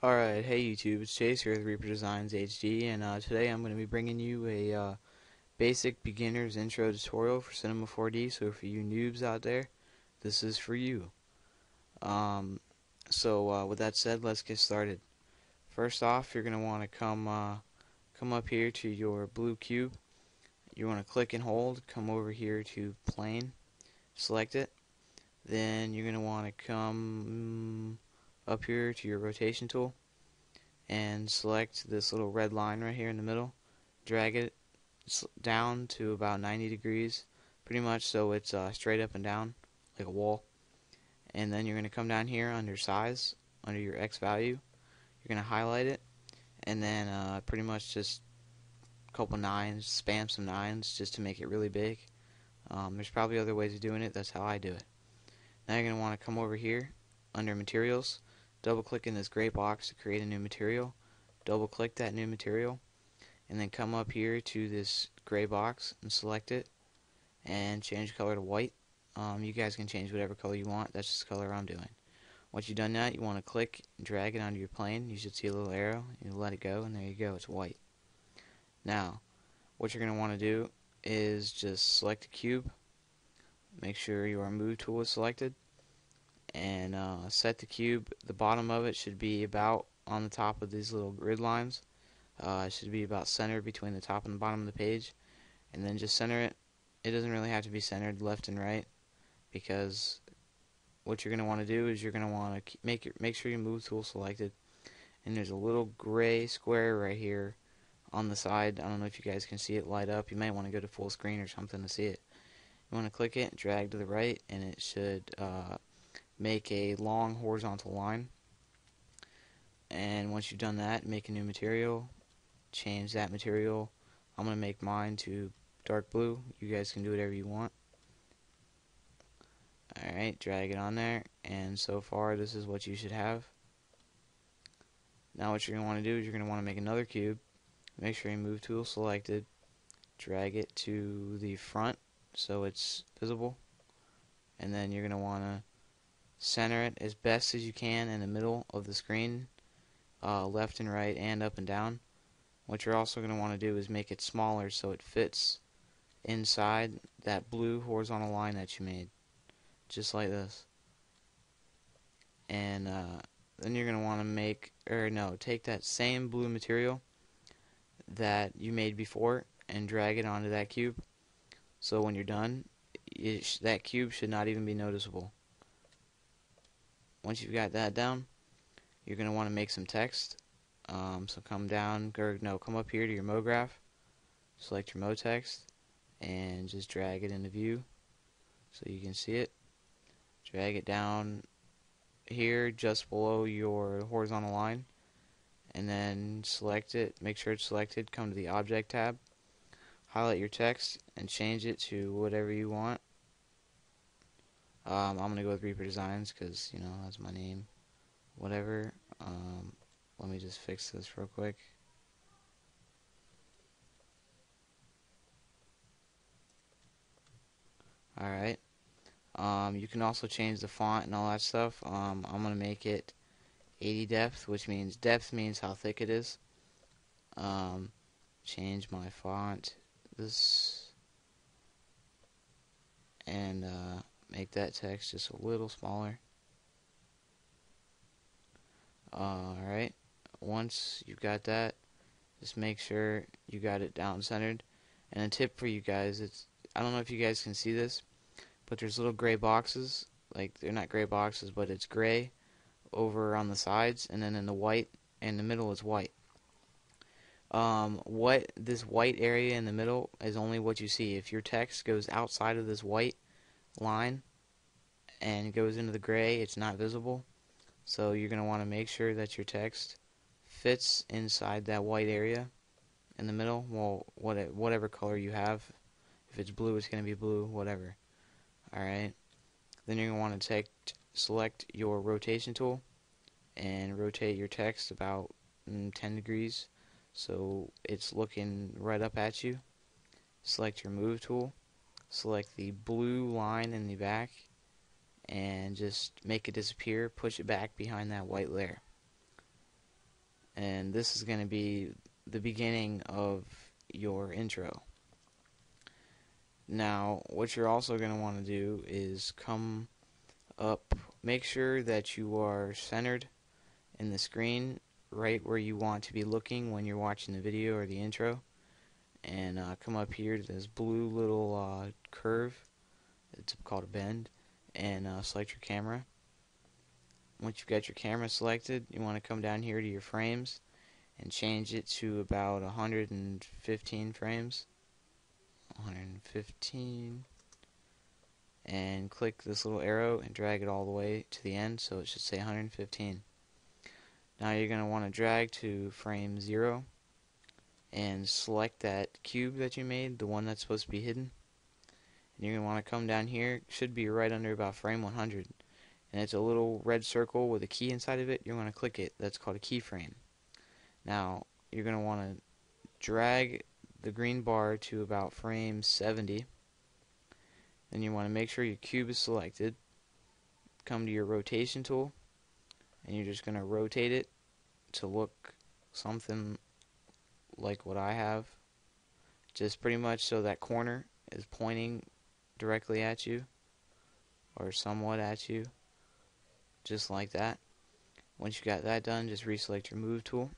Alright, hey YouTube, it's Chase here with Reaper Designs HD, and today I'm going to be bringing you a basic beginner's intro tutorial for Cinema 4D, so for you noobs out there, this is for you. With that said, let's get started. First off, you're going to want to come up here to your blue cube. You want to click and hold, come over here to plane, select it. Then you're going to want to come up here to your rotation tool and select this little red line right here in the middle. Drag it down to about 90 degrees, pretty much, so it's straight up and down like a wall. And then you're going to come down here under size, under your X value. You're going to highlight it, and then pretty much just a couple nines, spam some nines just to make it really big. There's probably other ways of doing it. That's how I do it. Now you're going to want to come over here under materials, double click in this gray box to create a new material, double click that new material, and then come up here to this gray box and select it and change color to white. You guys can change whatever color you want. That's just the color I'm doing. Once you've done that, you want to click and drag it onto your plane. You should see a little arrow. You let it go, and there you go, it's white. Now what you're going to want to do is just select a cube, make sure your move tool is selected, and set the cube. The bottom of it should be about on the top of these little grid lines. It should be about centered between the top and the bottom of the page, and then just center it. It doesn't really have to be centered left and right, because what you're going to want to do is you're going to want to make sure your move tool selected, and there's a little gray square right here on the side. I don't know if you guys can see it light up. You might want to go to full screen or something to see it. You want to click it, drag to the right, and it should make a long horizontal line. And once you've done that, make a new material, change that material. I'm going to make mine to dark blue. You guys can do whatever you want. Alright, drag it on there, and so far this is what you should have. Now what you're going to want to do is you're going to want to make another cube. Make sure you move tool selected, drag it to the front so it's visible, and then you're going to want to center it as best as you can in the middle of the screen, left and right and up and down. What you're also going to want to do is make it smaller so it fits inside that blue horizontal line that you made, just like this. And then you're going to want to take that same blue material that you made before and drag it onto that cube, so when you're done, that cube should not even be noticeable. Once you've got that down, you're going to want to make some text. So come up here to your Mo graph, select your Mo text, and just drag it into view so you can see it. Drag it down here just below your horizontal line, and then select it, make sure it's selected, come to the Object tab, highlight your text, and change it to whatever you want. I'm going to go with Reaper Designs because, you know, that's my name. Whatever. Let me just fix this real quick. Alright. You can also change the font and all that stuff. I'm going to make it 80 depth, which means depth means how thick it is. Change my font this, and make that text just a little smaller. Alright, once you've got that, just make sure you got it down centered. And a tip for you guys, I don't know if you guys can see this, but there's little gray boxes, like they're not gray boxes, but it's gray over on the sides, and then in the white, in the middle is white. This white area in the middle is only what you see. If your text goes outside of this white line and goes into the gray, it's not visible. So you're going to want to make sure that your text fits inside that white area in the middle. Well, whatever color you have. If it's blue, it's going to be blue, whatever. Alright. Then you're going to want to select your rotation tool and rotate your text about 10 degrees so it's looking right up at you. Select your move tool, select the blue line in the back, and just make it disappear, push it back behind that white layer. and this is going to be the beginning of your intro. Now, what you're also going to want to do is come up, make sure that you are centered in the screen right where you want to be looking when you're watching the video or the intro, and come up here to this blue little curve. It's called a bend, and select your camera. Once you've got your camera selected, you want to come down here to your frames and change it to about 115 frames. 115, and click this little arrow and drag it all the way to the end, so it should say 115. Now you're going to want to drag to frame 0 and select that cube that you made, the one that's supposed to be hidden. And you're going to want to come down here, it should be right under about frame 100. And it's a little red circle with a key inside of it. You're going to click it. That's called a keyframe. Now you're going to want to drag the green bar to about frame 70. Then you want to make sure your cube is selected. Come to your rotation tool, and you're just going to rotate it to look something like what I have. Just pretty much so that corner is pointing directly at you, or somewhat at you, just like that. Once you got that done, just reselect your move tool,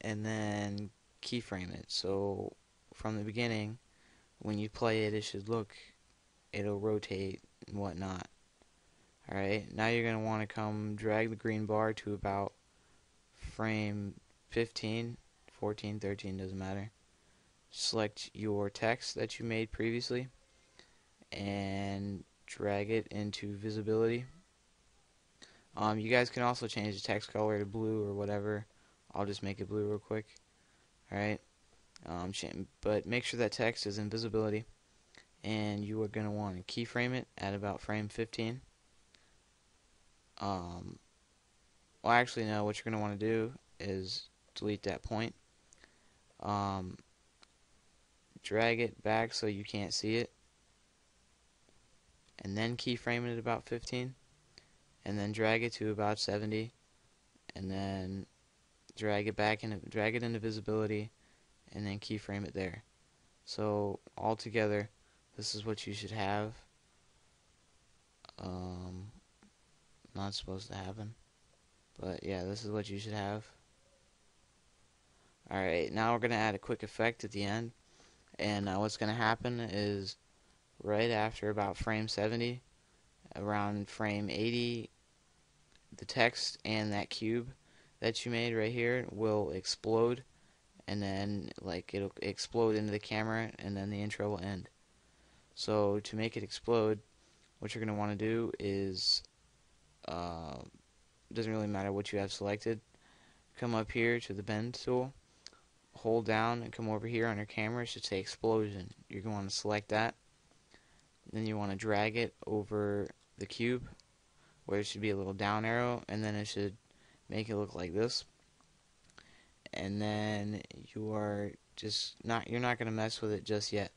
and then keyframe it. So from the beginning, when you play it, it should look, it'll rotate and whatnot. Alright, now you're going to want to come drag the green bar to about frame 15, 14, 13, doesn't matter. Select your text that you made previously and drag it into visibility. You guys can also change the text color to blue or whatever. I'll just make it blue real quick. Alright, but make sure that text is in visibility, and you are going to want to keyframe it at about frame 15. Well, actually, no, what you're going to want to do is delete that point. Drag it back so you can't see it, and then keyframe it at about 15, and then drag it to about 70, and then drag it back and drag it into visibility, and then keyframe it there. So altogether, this is what you should have. Not supposed to happen, but yeah, this is what you should have. Alright, now we're going to add a quick effect at the end, and what's going to happen is right after about frame 70, around frame 80, the text and that cube that you made right here will explode, and then it'll explode into the camera, and then the intro will end. So to make it explode, what you're going to want to do is, doesn't really matter what you have selected, come up here to the bend tool, hold down and come over here on your camera. It should say explosion. You're going to want to select that. Then you want to drag it over the cube where it should be a little down arrow, and then it should make it look like this. And then you're not going to mess with it just yet.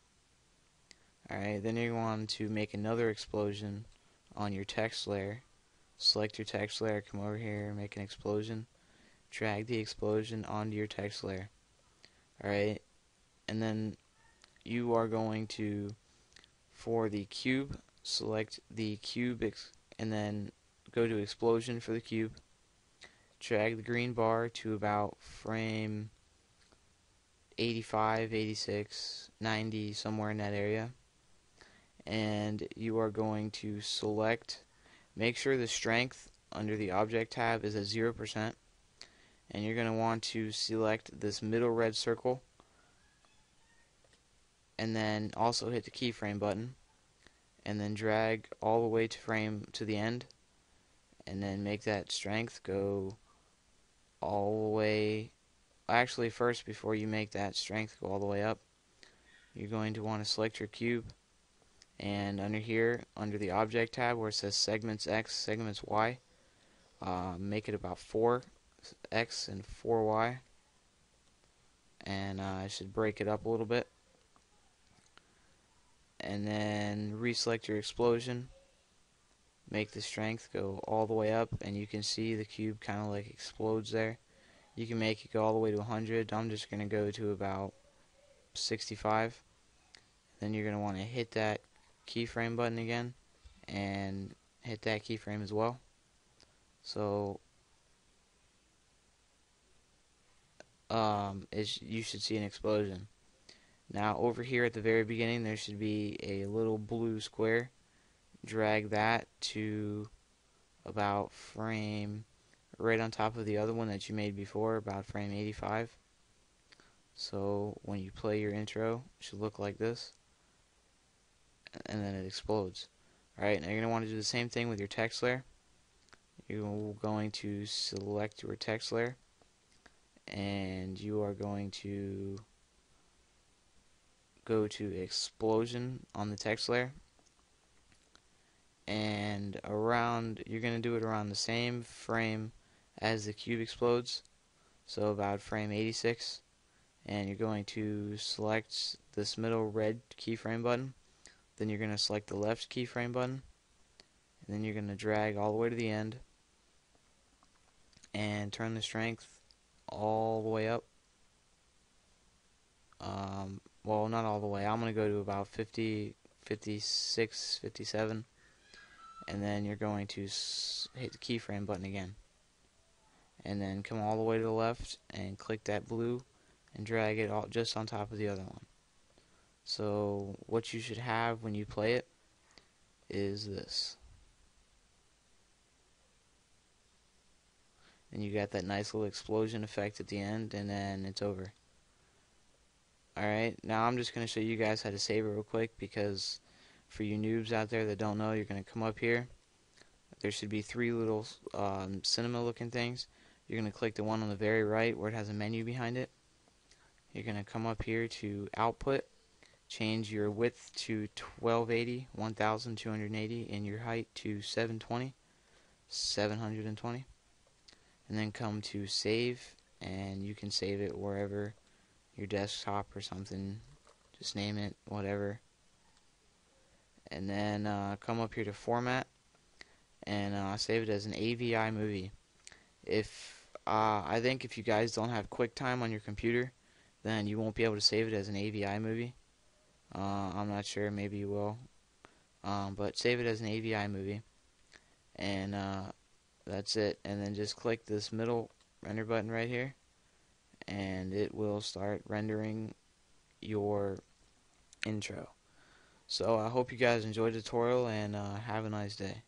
Alright, then you want to make another explosion on your text layer. Select your text layer, come over here, make an explosion, drag the explosion onto your text layer. Alright, and then you are going to, for the cube, select the cube and then go to explosion for the cube. Drag the green bar to about frame 85, 86, 90, somewhere in that area. And you are going to select, make sure the strength under the object tab is at 0%. And you're going to want to select this middle red circle, and then also hit the keyframe button, and then drag all the way to the end, and then make that strength go all the way. Actually, first, before you make that strength go all the way up, you're going to want to select your cube, and under here, under the object tab where it says segments X, segments Y, make it about 4X and 4Y, and I should break it up a little bit, and then reselect your explosion, make the strength go all the way up, and you can see the cube kind of like explodes there. You can make it go all the way to 100. I'm just going to go to about 65. Then you're going to want to hit that keyframe button again and hit that keyframe as well. So you should see an explosion. Now over here at the very beginning there should be a little blue square. Drag that to about frame right on top of the other one that you made before, about frame 85. So when you play your intro, it should look like this, and then it explodes. Alright, now you're going to want to do the same thing with your text layer. You're going to select your text layer, and you are going to go to explosion on the text layer, and you're going to do it around the same frame as the cube explodes, so about frame 86, and you're going to select this middle red keyframe button, then you're going to select the left keyframe button, and then you're going to drag all the way to the end and turn the strength all the way up. Well, not all the way. I'm going to go to about 50, 56, 57, and then you're going to hit the keyframe button again, and then come all the way to the left and click that blue and drag it all just on top of the other one. So what you should have when you play it is this. And you got that nice little explosion effect at the end, and then it's over. Alright, now I'm just going to show you guys how to save it real quick, because for you noobs out there that don't know, you're going to come up here. There should be three little cinema looking things. You're going to click the one on the very right where it has a menu behind it. You're going to come up here to output, change your width to 1280, 1280, and your height to 720, 720. And then come to save, and you can save it wherever, your desktop or something, just name it, whatever. And then come up here to format, and save it as an AVI movie. I think if you guys don't have QuickTime on your computer, then you won't be able to save it as an AVI movie. I'm not sure, maybe you will. But save it as an AVI movie, and that's it. And then just click this middle render button right here, and it will start rendering your intro. So I hope you guys enjoyed the tutorial, and have a nice day.